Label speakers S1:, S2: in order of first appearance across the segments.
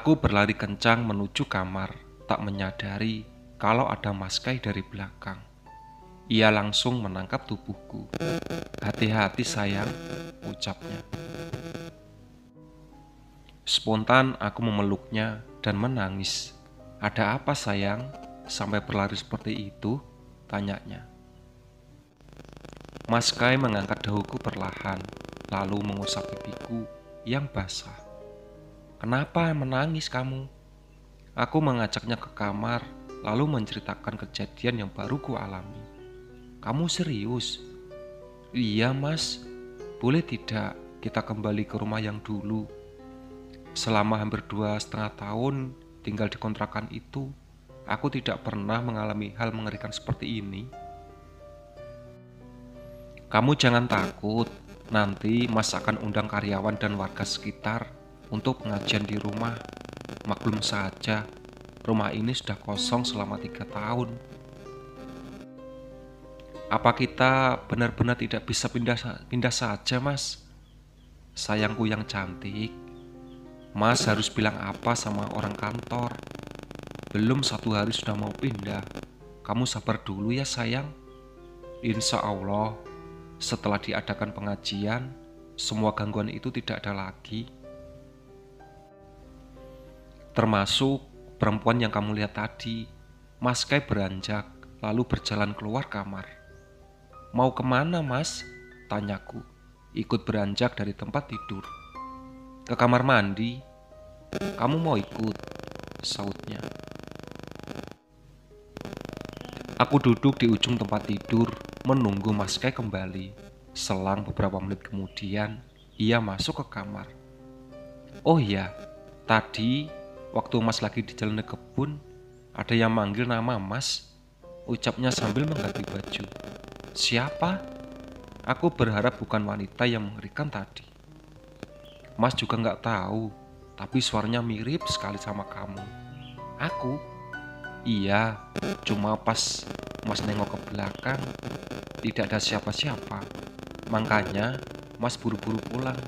S1: Aku berlari kencang menuju kamar, tak menyadari kalau ada Mas Kai dari belakang. Ia langsung menangkap tubuhku. "Hati-hati sayang," ucapnya. Spontan aku memeluknya dan menangis. "Ada apa sayang? Sampai berlari seperti itu?" tanyanya. Mas Kai mengangkat dahuku perlahan, lalu mengusap pipiku yang basah. "Kenapa menangis kamu?" Aku mengajaknya ke kamar, lalu menceritakan kejadian yang baru ku alami. "Kamu serius?" "Iya mas, boleh tidak kita kembali ke rumah yang dulu? Selama hampir 2,5 tahun tinggal di kontrakan itu, aku tidak pernah mengalami hal mengerikan seperti ini." "Kamu jangan takut, nanti mas akan undang karyawan dan warga sekitar untuk pengajian di rumah. Maklum saja, rumah ini sudah kosong selama 3 tahun. Apa kita benar-benar tidak bisa pindah saja mas? Sayangku yang cantik, mas harus bilang apa sama orang kantor? Belum 1 hari sudah mau pindah. Kamu sabar dulu ya sayang. Insya Allah, setelah diadakan pengajian, semua gangguan itu tidak ada lagi. Termasuk perempuan yang kamu lihat tadi." Mas Kai beranjak, lalu berjalan keluar kamar. "Mau kemana mas?" tanyaku, ikut beranjak dari tempat tidur. "Ke kamar mandi." "Kamu mau ikut?" sautnya. Aku duduk di ujung tempat tidur, menunggu Mas Kai kembali. Selang beberapa menit kemudian, ia masuk ke kamar. "Oh iya, tadi waktu mas lagi di jalan ke kebun, ada yang manggil nama mas," ucapnya sambil mengganti baju. "Siapa?" Aku berharap bukan wanita yang mengerikan tadi. "Mas juga nggak tahu, tapi suaranya mirip sekali sama kamu." "Aku?" "Iya, cuma pas mas nengok ke belakang, tidak ada siapa-siapa. Makanya mas buru-buru pulang."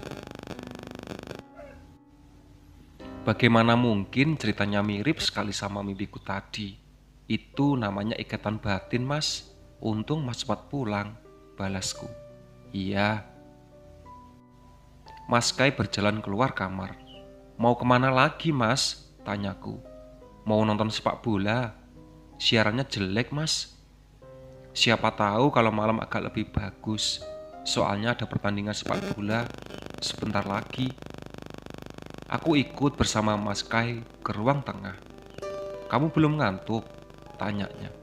S1: "Bagaimana mungkin ceritanya mirip sekali sama mimpiku tadi? Itu namanya ikatan batin mas. Untung mas cepat pulang," balasku. "Iya." Mas Kai berjalan keluar kamar. "Mau kemana lagi mas?" tanyaku. "Mau nonton sepak bola. Siarannya jelek mas." "Siapa tahu kalau malam agak lebih bagus. Soalnya ada pertandingan sepak bola sebentar lagi." Aku ikut bersama Mas Kai ke ruang tengah. "Kamu belum ngantuk?" tanyanya.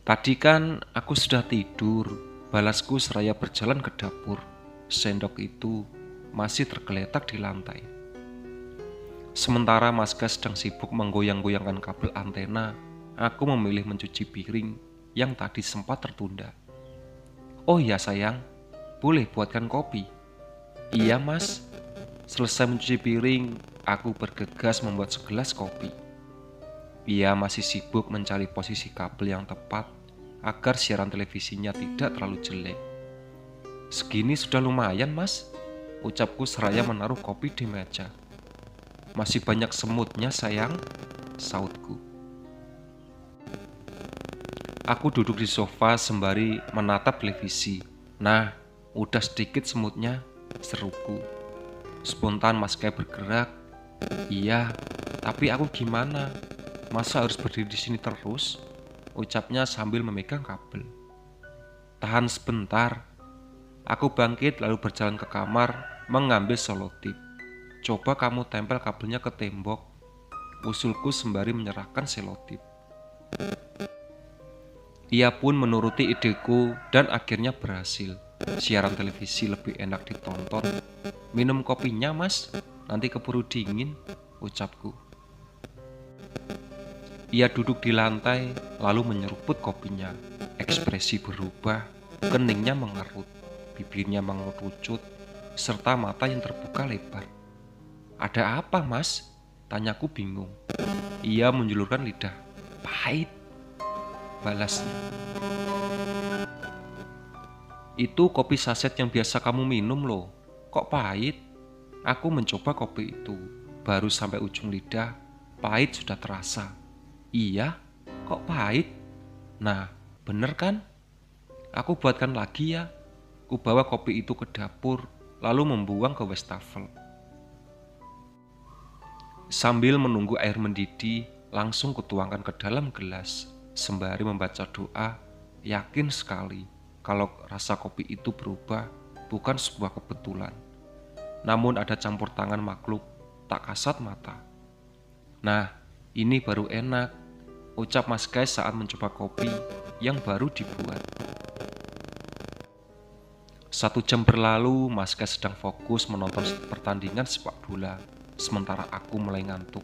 S1: "Tadi kan aku sudah tidur," balasku seraya berjalan ke dapur. Sendok itu masih tergeletak di lantai. Sementara Mas Kai sedang sibuk menggoyang-goyangkan kabel antena, aku memilih mencuci piring yang tadi sempat tertunda. "Oh iya sayang, boleh buatkan kopi?" "Iya mas." Selesai mencuci piring, aku bergegas membuat segelas kopi. Ia masih sibuk mencari posisi kabel yang tepat agar siaran televisinya tidak terlalu jelek. "Segini sudah lumayan mas," ucapku seraya menaruh kopi di meja. "Masih banyak semutnya sayang," sautku. Aku duduk di sofa sembari menatap televisi. "Nah, udah sedikit semutnya," seruku. Spontan Mas Kai bergerak. "Iya, tapi aku gimana? Masa harus berdiri di sini terus?" ucapnya sambil memegang kabel. "Tahan sebentar." Aku bangkit lalu berjalan ke kamar mengambil selotip. "Coba kamu tempel kabelnya ke tembok," usulku sembari menyerahkan selotip. Ia pun menuruti ideku dan akhirnya berhasil. Siaran televisi lebih enak ditonton. "Minum kopinya mas, nanti keburu dingin," ucapku. Ia duduk di lantai lalu menyeruput kopinya. Ekspresi berubah, keningnya mengerut, bibirnya mengerucut, serta mata yang terbuka lebar. "Ada apa mas?" tanyaku bingung. Ia menjulurkan lidah. "Pahit," balasnya. "Itu kopi saset yang biasa kamu minum loh. Kok pahit?" Aku mencoba kopi itu. Baru sampai ujung lidah, pahit sudah terasa. Iya, kok pahit? Nah, bener kan? Aku buatkan lagi ya. Ku bawa kopi itu ke dapur, lalu membuang ke wastafel. Sambil menunggu air mendidih, langsung kutuangkan ke dalam gelas. Sembari membaca doa, yakin sekali kalau rasa kopi itu berubah bukan sebuah kebetulan. Namun ada campur tangan makhluk tak kasat mata. Nah, ini baru enak, ucap Mas Guys saat mencoba kopi yang baru dibuat. 1 jam berlalu, Mas Guys sedang fokus menonton pertandingan sepak bola, sementara aku mulai ngantuk.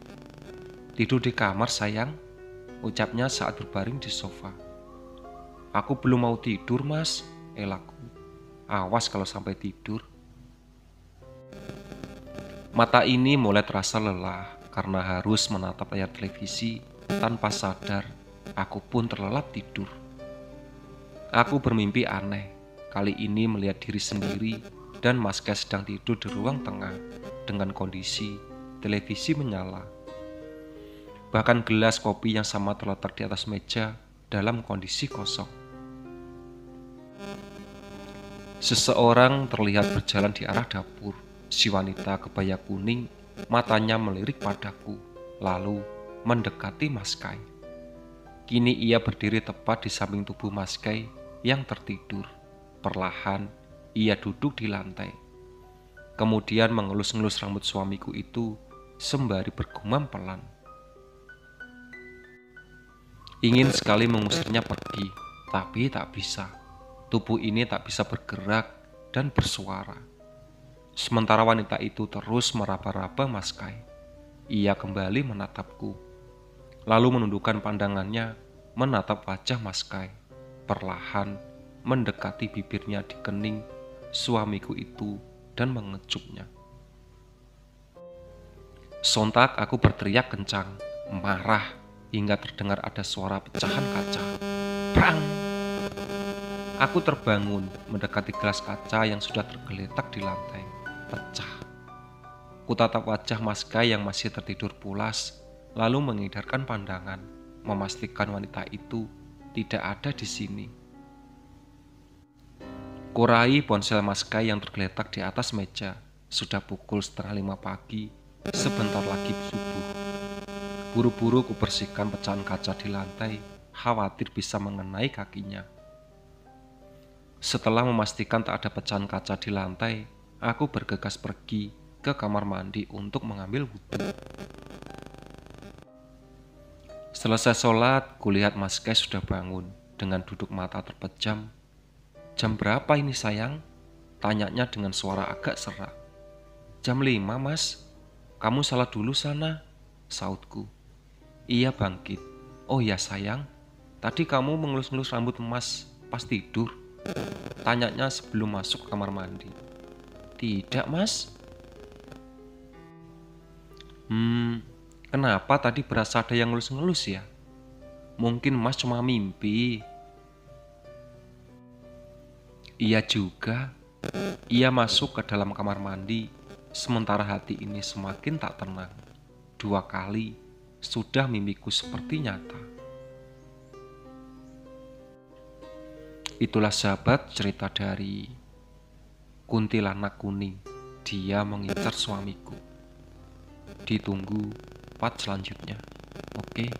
S1: Tidur di kamar sayang, ucapnya saat berbaring di sofa. Aku belum mau tidur mas, elakku. Awas kalau sampai tidur. Mata ini mulai terasa lelah karena harus menatap layar televisi. Tanpa sadar, aku pun terlelap tidur. Aku bermimpi aneh, kali ini melihat diri sendiri dan Mas Guys sedang tidur di ruang tengah dengan kondisi televisi menyala. Bahkan gelas kopi yang sama terletak di atas meja dalam kondisi kosong. Seseorang terlihat berjalan di arah dapur. Si wanita kebaya kuning, matanya melirik padaku, lalu mendekati Mas Kai. Kini ia berdiri tepat di samping tubuh Mas Kai yang tertidur. Perlahan, ia duduk di lantai. Kemudian mengelus-ngelus rambut suamiku itu sembari bergumam pelan. Ingin sekali mengusirnya pergi, tapi tak bisa. Tubuh ini tak bisa bergerak dan bersuara. Sementara wanita itu terus meraba-raba Mas Kai. Ia kembali menatapku, lalu menundukkan pandangannya menatap wajah Mas Kai. Perlahan mendekati bibirnya di kening suamiku itu dan mengecupnya. Sontak aku berteriak kencang, marah hingga terdengar ada suara pecahan kaca. Prang! Aku terbangun mendekati gelas kaca yang sudah tergeletak di lantai. Pecah. Kutatap wajah Mas Kai yang masih tertidur pulas, lalu mengidarkan pandangan, memastikan wanita itu tidak ada di sini. Kurai ponsel Mas Kai yang tergeletak di atas meja. Sudah pukul 4:30 pagi, sebentar lagi subuh. Buru-buru kubersihkan pecahan kaca di lantai, khawatir bisa mengenai kakinya. Setelah memastikan tak ada pecahan kaca di lantai, aku bergegas pergi ke kamar mandi untuk mengambil wudhu. Selesai sholat, kulihat Mas Kai sudah bangun dengan duduk mata terpejam. Jam berapa ini sayang? Tanyanya dengan suara agak serak. Jam 5 mas, kamu salah dulu sana, sautku. Ia bangkit. Oh ya sayang, tadi kamu mengelus-ngelus rambut mas pas tidur. Tanyanya sebelum masuk ke kamar mandi. Tidak mas. Kenapa tadi berasa ada yang ngelus-ngelus ya? Mungkin mas cuma mimpi. Iya juga. Ia masuk ke dalam kamar mandi, sementara hati ini semakin tak tenang. 2 kali sudah mimpiku seperti nyata. Itulah sahabat cerita dari Kuntilanak Kuning. Dia mengincar suamiku. Ditunggu part selanjutnya. Oke.